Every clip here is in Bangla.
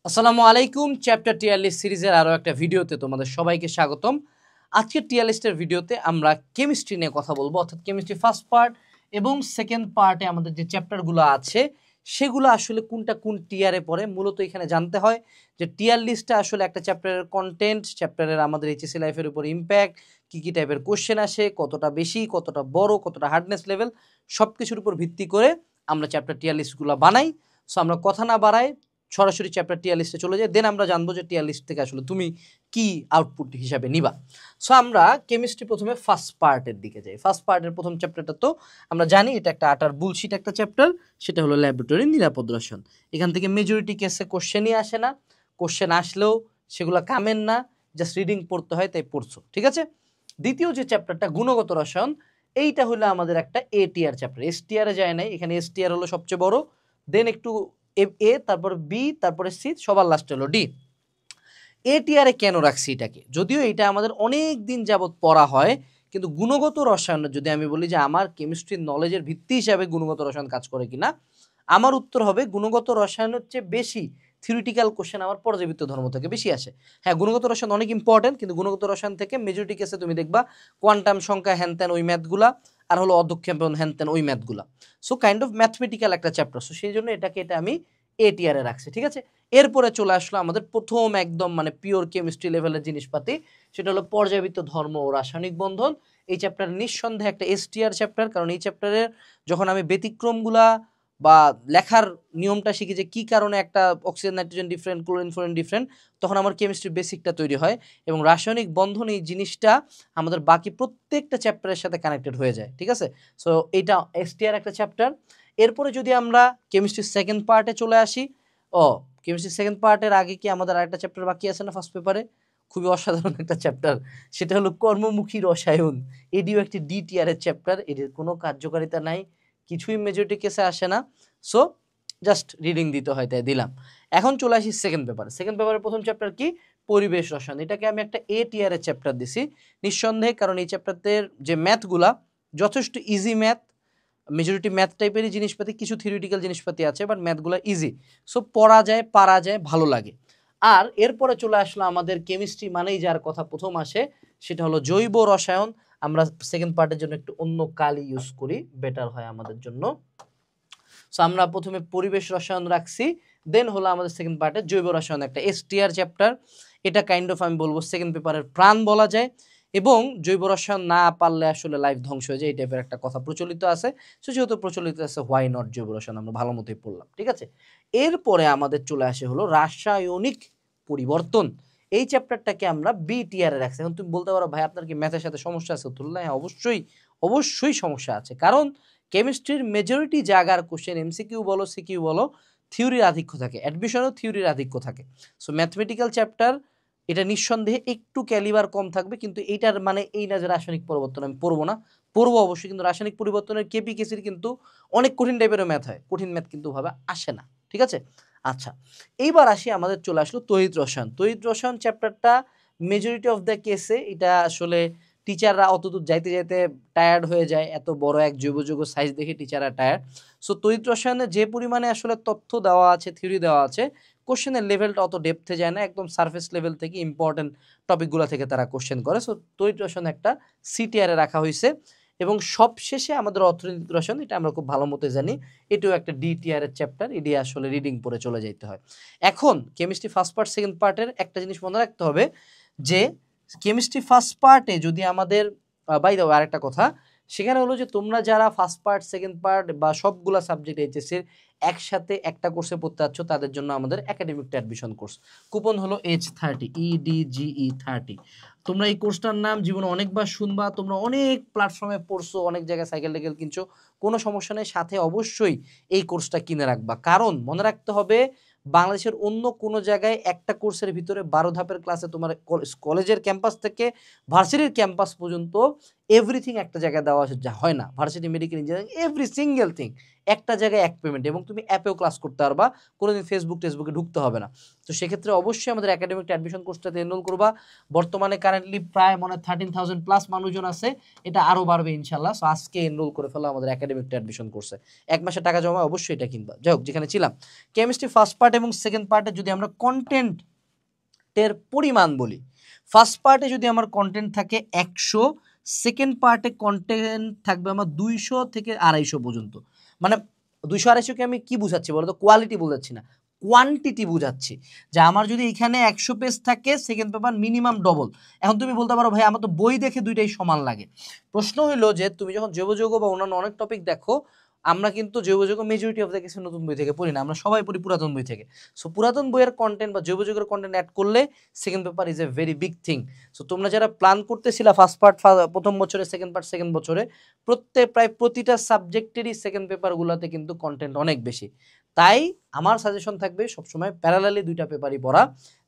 আসসালামু আলাইকুম। চ্যাপ্টার টিয়ার লিস্ট সিরিজের আরও একটা ভিডিওতে তোমাদের সবাইকে স্বাগতম। আজকের টিয়ার লিস্টের ভিডিওতে আমরা কেমিস্ট্রি নিয়ে কথা বলবো, অর্থাৎ কেমিস্ট্রি ফার্স্ট পার্ট এবং সেকেন্ড পার্টে আমাদের যে চ্যাপ্টারগুলো আছে সেগুলো আসলে কোনটা কোন টিয়ারে পড়ে। মূলত এখানে জানতে হয় যে টিয়ার লিস্টটা আসলে একটা চ্যাপ্টারের কন্টেন্ট, চ্যাপ্টারের আমাদের এইচএসসি লাইফের উপর ইম্প্যাক্ট, কী কী টাইপের কোশ্চেন আসে, কতটা বেশি, কতটা বড়, কতটা হার্ডনেস লেভেল, সব কিছুর উপর ভিত্তি করে আমরা চ্যাপ্টার টিয়ার লিস্টগুলো বানাই। সো আমরা কথা না বাড়াই সরাসরি চ্যাপ্টার টিয়ার লিস্টে চলে যায়, দেন আমরা জানবো যে টিয়ার লিস্ট থেকে আসলে তুমি কি আউটপুট হিসাবে নিবা। সো আমরা কেমিস্ট্রি প্রথমে ফার্স্ট পার্টের দিকে যাই। ফার্স্ট পার্টের প্রথম চ্যাপ্টারটা তো আমরা জানি এটা একটা আটার বুলশিট একটা চ্যাপ্টার, সেটা হলো ল্যাবরেটরি নিরাপদ রসায়ন। এখান থেকে মেজরিটি কেসে কোশ্চেনই আসে না, কোশ্চেন আসলেও সেগুলো কামেন না, জাস্ট রিডিং পড়তে হয়, তাই পড়ছো, ঠিক আছে। দ্বিতীয় যে চ্যাপ্টারটা গুণগত রসায়ন, এইটা হলো আমাদের একটা এ টিয়ার চ্যাপ্টার, এস টিয়ারে যায় নাই, এখানে এস টিয়ার হলো সবচেয়ে বড়, দেন একটু এ, তারপর বি, তারপরে সি, সবার লাস্টে হলো ডি। এ টিয়ারে কেন রাখছি এটাকে, যদিও এটা আমাদের অনেক দিন যাবৎ পড়া হয়, কিন্তু গুণগত রসায়নের যদি আমি বলি যে আমার কেমিস্ট্রির নলেজের ভিত্তি হিসাবে গুণগত রসায়ন কাজ করে কিনা, আমার উত্তর হবে গুণগত রসায়নের চেয়ে বেশি থিওরিটিক্যাল কোশ্চেন আমার পর্যাবৃত্ত ধর্ম থেকে বেশি আসে। হ্যাঁ, গুণগত রসায়ন অনেক ইম্পর্টেন্ট, কিন্তু গুণগত রসায়ন থেকে মেজরিটি কেসে তুমি দেখবা কোয়ান্টাম সংখ্যা হ্যানত্যান ওই ম্যাথগুলা, আর হলো অধ্যক্ষেপণ হ্যানত্যান ওই ম্যাথগুলা। সো কাইন্ড অফ ম্যাথমেটিক্যাল একটা চ্যাপ্টার, সো সেই জন্য এটা আমি এ টিয়ারে রাখছি, ঠিক আছে। এরপরে চলে আসলো আমাদের প্রথম একদম মানে পিওর কেমিস্ট্রি লেভেলের জিনিসপাতি, সেটা হলো পর্যাবৃত্ত ধর্ম ও রাসায়নিক বন্ধন। এই চ্যাপ্টার নিঃসন্দেহে একটা এসটিআর চ্যাপ্টার, কারণ এই চ্যাপ্টারের যখন আমি ব্যতিক্রমগুলা বা লেখার নিয়মটা শিখি যে কী কারণে একটা oxygen nitrogen different, chlorine fluorine different, তখন আমার কেমিস্ট্রির বেসিকটা তৈরি হয়, এবং রাসায়নিক বন্ধন এই জিনিসটা আমাদের বাকি প্রত্যেকটা চ্যাপ্টারের সাথে কানেক্টেড হয়ে যায়, ঠিক আছে। সো এইটা এসটিআর একটা চ্যাপ্টার। এরপরে যদি আমরা কেমিস্ট্রির সেকেন্ড পার্টে চলে আসি, কেমিস্ট্রি সেকেন্ড পার্টের আগে কি আমাদের আরেকটা চ্যাপ্টার বাকি আছে না ফার্স্ট পেপারে, খুবই অসাধারণ একটা চ্যাপ্টার, সেটা হলো কর্মমুখী রসায়ন। এটিও একটি ডি টিয়ারের চ্যাপ্টার, এটির কোনো কার্যকারিতা নাই, কিছুই মেজরিটি কেসে আসে না, সো জাস্ট রিডিং দিতে হয়, তাই দিলাম। এখন চলে আসি সেকেন্ড পেপার। সেকেন্ড পেপারের প্রথম চ্যাপ্টার কি, পরিবেশ রসায়ন। এটাকে আমি একটা এ টিয়ারের চ্যাপ্টার দিছি নিঃসন্দেহে, কারণ এই চ্যাপ্টারদের যে ম্যাথগুলা যথেষ্ট ইজি ম্যাথ, মেজরিটি ম্যাথ টাইপেরই জিনিসপাতি, কিছু থিওরিটিক্যাল জিনিসপাতি আছে, বাট ম্যাথগুলো ইজি, সো পড়া যায়, পারা যায়, ভালো লাগে। আর এরপরে চলে আসলো আমাদের কেমিস্ট্রি মানেই যার কথা প্রথম আসে, সেটা হলো জৈব রসায়ন। আমরা সেকেন্ড পার্টের জন্য একটু অন্য কালি ইউজ করি, বেটার হয় আমাদের জন্য। সো আমরা প্রথমে পরিবেশ রসায়ন রাখছি, দেন হলো আমাদের সেকেন্ড পার্টে জৈব রসায়ন, একটা এসটিআর চ্যাপ্টার। এটা কাইন্ড অফ আমি বলবো সেকেন্ড পেপারের প্রাণ বলা যায়, এবং জৈব রসায়ন না পারলে আসলে লাইফ ধ্বংস হয়ে যায়, এই টাইপের একটা কথা প্রচলিত আছে। সো যেহেতু প্রচলিত আছে, হোয়াই নট জৈব রসায়ন আমরা ভালো মতোই পড়লাম, ঠিক আছে। এরপরে আমাদের চলে আসে হলো রাসায়নিক পরিবর্তন। এই চ্যাপ্টারটাকে আমরা বি টিয়ারে রাখছি। এখন তুমি বলতে পারো ভাই আপনার কি ম্যাথের সাথে সমস্যা আছে? তুলনায় হ্যাঁ, অবশ্যই অবশ্যই সমস্যা আছে, কারণ কেমিস্ট্রির মেজরিটি জায়গার কোশ্চেন এমসিকিউ বলো সিকিউ বলো, থিওরির আধিক্য থাকে, অ্যাডমিশনও থিওরির আধিক্য থাকে। সো ম্যাথমেটিক্যাল চ্যাপ্টার এটা নিঃসন্দেহে একটু ক্যালিবার কম থাকবে, কিন্তু এইটার মানে এই না যে রাসায়নিক পরিবর্তন আমি পড়বো না, পড়বো অবশ্যই, কিন্তু রাসায়নিক পরিবর্তনের কেপি কেসির কিন্তু অনেক কঠিন টাইপের ম্যাথ হয়, কঠিন ম্যাথ কিন্তু ভাবে আসে না, ঠিক আছে। আচ্ছা, এইবার আসি, আমাদের চলে আসলো তড়িৎ রসায়ন। তড়িৎ রসায়ন চ্যাপ্টারটা মেজরিটি অফ দ্য কেসে এটা আসলে টিচাররা অতদূর যাইতে যাইতে টায়ার্ড হয়ে যায়, এত বড় এক জৈব যৌগ সাইজ দেখে টিচাররা টায়ার্ড। সো তড়িৎ রসায়নে যে পরিমাণে আসলে তথ্য দেওয়া আছে, থিওরি দেওয়া আছে, কোশ্চেনের লেভেলটা অত ডেপথে যায় না, একদম সারফেস লেভেল থেকে ইম্পর্টেন্ট টপিকগুলো থেকে তারা কোশ্চেন করে। সো তড়িৎ রসায়ন একটা সি টিয়ারে রাখা হয়েছে, এবং সবশেষে আমাদের অর্থনৈতিক রসায়ন, এটা আমরা খুব ভালো মতো জানি, এটাও একটা ডি টিয়ারের চ্যাপ্টার, এটি আসলে রিডিং পড়ে চলে যেতে হয়। এখন কেমিস্ট্রি ফার্স্ট পার্ট সেকেন্ড পার্টের একটা জিনিস মনে রাখতে হবে, যে কেমিস্ট্রি ফার্স্ট পার্টে যদি আমাদের বাই দ্য ওয়ে আরেকটা কথা, সেখানে হলো যে তোমরা যারা ফার্স্ট পার্ট সেকেন্ড পার্ট বা সবগুলা সাবজেক্ট এইচএসসির একসাথে একটা কোর্সে পড়তে যাচ্ছ, তাদের জন্য আমাদের একাডেমিক অ্যাডমিশন কোর্স, কুপন হলো H30 EDGE30। তোমরা এই কোর্সটার নাম জীবনে অনেকবার শুনবা, তোমরা অনেক প্ল্যাটফর্মে পড়ছো, অনেক জায়গায় সাইকেল টাইকেল কিনছো, কোনো সমস্যা নেই, সাথে অবশ্যই এই কোর্সটা কিনে রাখবা, কারণ মনে রাখতে হবে বাংলাদেশের অন্য কোনো জায়গায় একটা কোর্সের ভিতরে 12 ধাপের ক্লাসে তোমার কলেজের ক্যাম্পাস থেকে ভার্সিটির ক্যাম্পাস পর্যন্ত এভরিথিং একটা জায়গায় দেওয়া হয় না। Varsity, medical, engineering, every single thing একটা জায়গায় এক পেমেন্ট, এবং তুমি অ্যাপেও ক্লাস করতে পারবা, কোনোদিন ফেসবুকে ঢুকতে হবে না। তো সেক্ষেত্রে অবশ্যই আমাদের একাডেমিক অ্যাডমিশন কোর্সটাতে এনরোল করবা। বর্তমানে কারেন্টলি প্রায় মনে হয় 13,000 প্লাস মানুষজন আছে, এটা আরও বাড়বে ইনশাল্লাহ। সো আজকে এনরোল করে ফেলো আমাদের একাডেমিক অ্যাডমিশন কোর্সে, 1 মাসের টাকা জমা অবশ্যই এটা কিনবা। যাই হোক, যেখানে ছিলাম, কেমিস্ট্রি ফার্স্ট পার্ট এবং সেকেন্ড পার্টে যদি আমরা কন্টেন্টের পরিমাণ বলি, ফার্স্ট পার্টে যদি আমার কন্টেন্ট থাকে 100, সেকেন্ড পার্টে কন্টেন্ট থাকবে আমার 200 থেকে 250 পর্যন্ত। মানে 200-250কে আমি কি বুঝাচ্ছি বলো তো? কোয়ালিটি বোঝাচ্ছি না, কোয়ান্টিটি বুঝাচ্ছি। যে আমার যদি এখানে 100 পেজ থাকে, সেকেন্ড পেপার মিনিমাম ডবল। এখন তুমি বলতে পারো ভাই আমার তো বই দেখে দুইটাই সমান লাগে। প্রশ্ন হলো যে তুমি যখন জৈব যৌগ বা অন্যান্য অনেক টপিক দেখো, আমরা কিন্তু জৈব যৌগ মেজরিটি অফ দ্য কেসে নতুন বই থেকে পড়ি না, আমরা সবাই পড়ি পুরাতন বই থেকে। সো পুরাতন বইয়ের কন্টেন্ট বা জৈব যৌগের কন্টেন্ট অ্যাড করলে second paper is a very big thing. So তোমরা যারা প্ল্যান করতেছিলা ফার্স্ট পার্ট প্রথম বছরে, সেকেন্ড পার্ট সেকেন্ড বছরে, প্রায় প্রতিটা সাবজেক্টেরই সেকেন্ড পেপারগুলোতে কিন্তু কন্টেন্ট অনেক বেশি। তাই আমার সাজেশন থাকবে সবসময় প্যারালালি 2টা পেপারই পড়া,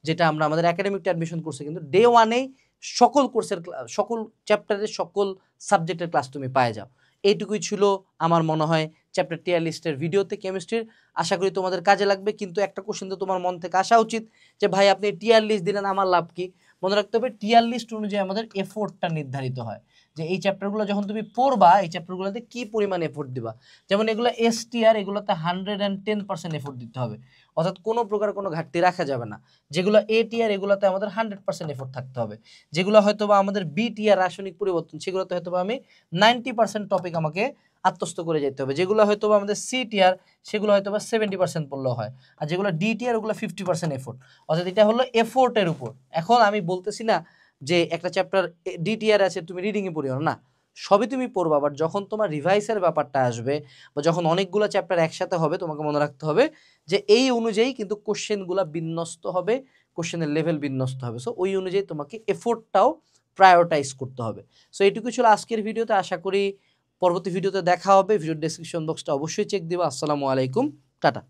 যেটা আমরা আমাদের একাডেমিক অ্যাডমিশন কোর্সে কিন্তু ডে 1-এই সকল কোর্সের সকল চ্যাপ্টারের সকল সাবজেক্টের ক্লাস তুমি পায়ে যাও। এইটুকুই ছিল আমার মনে হয় চ্যাপ্টার টিয়ার লিস্টের ভিডিওতে কেমিস্ট্রির। আশা করি তোমাদের কাজে লাগবে। কিন্তু একটা কোশ্চেন তো তোমার মন থেকে আসা উচিত যে ভাই আপনি টিয়ার লিস্ট দিলেন, আমার লাভ কি? মনে রাখতে হবে টিয়ার লিস্ট অনুযায়ী আমাদের এফোর্টটা নির্ধারিত হয়, যে এই চ্যাপ্টারগুলো যখন তুমি পড়বা, এই চ্যাপ্টারগুলোতে কি পরিমাণ এফোর্ট দিবা। যেমন এগুলো এসটিআর, এগুলোতে 110% এফোর্ট দিতে হবে, অর্থাৎ কোনো প্রকার কোনো ঘাটতি রাখা যাবে না। যেগুলো এটিআর, এগুলোতে আমাদের 100% এফোর্ট থাকতে হবে। যেগুলো হয়তো বা আমাদের বিটিআর রাসায়নিক পরিবর্তন, সেগুলোতে হয়তো বা আমি 90% টপিক আমাকে আত্মস্থ করে যেতে হবে। যেগুলো হয়তো বা আমাদের সিটিআর, সেগুলো হয়তো বা 70% পড়লেও হয়। আর যেগুলো ডিটিআর, ওগুলো 50% এফোর্ট। অর্থাৎ এটা হলো এফোর্টের উপর। এখন আমি বলতেছি না যে একটা চ্যাপ্টার ডিটিআর আছে তুমি রিডিংয়ে পড়িও না, সবই তুমি পড়বা। বাট যখন তোমার রিভাইসের ব্যাপারটা আসবে, বা যখন অনেকগুলো চ্যাপ্টার একসাথে হবে, তোমাকে মনে রাখতে হবে যে এই অনুযায়ী কিন্তু কোশ্চেনগুলো বিন্যস্ত হবে, কোশ্চেনের লেভেল বিন্যস্ত হবে। সো ওই অনুযায়ী তোমাকে এফোর্টটাও প্রায়োরিটাইজ করতে হবে। সো এইটুকু ছিল আজকের ভিডিওতে। আশা করি পরবর্তী ভিডিওতে দেখা হবে। ভিডিওর ডেসক্রিপশন বক্সটা অবশ্যই চেক দিবা। আসসালামু আলাইকুম, টাটা।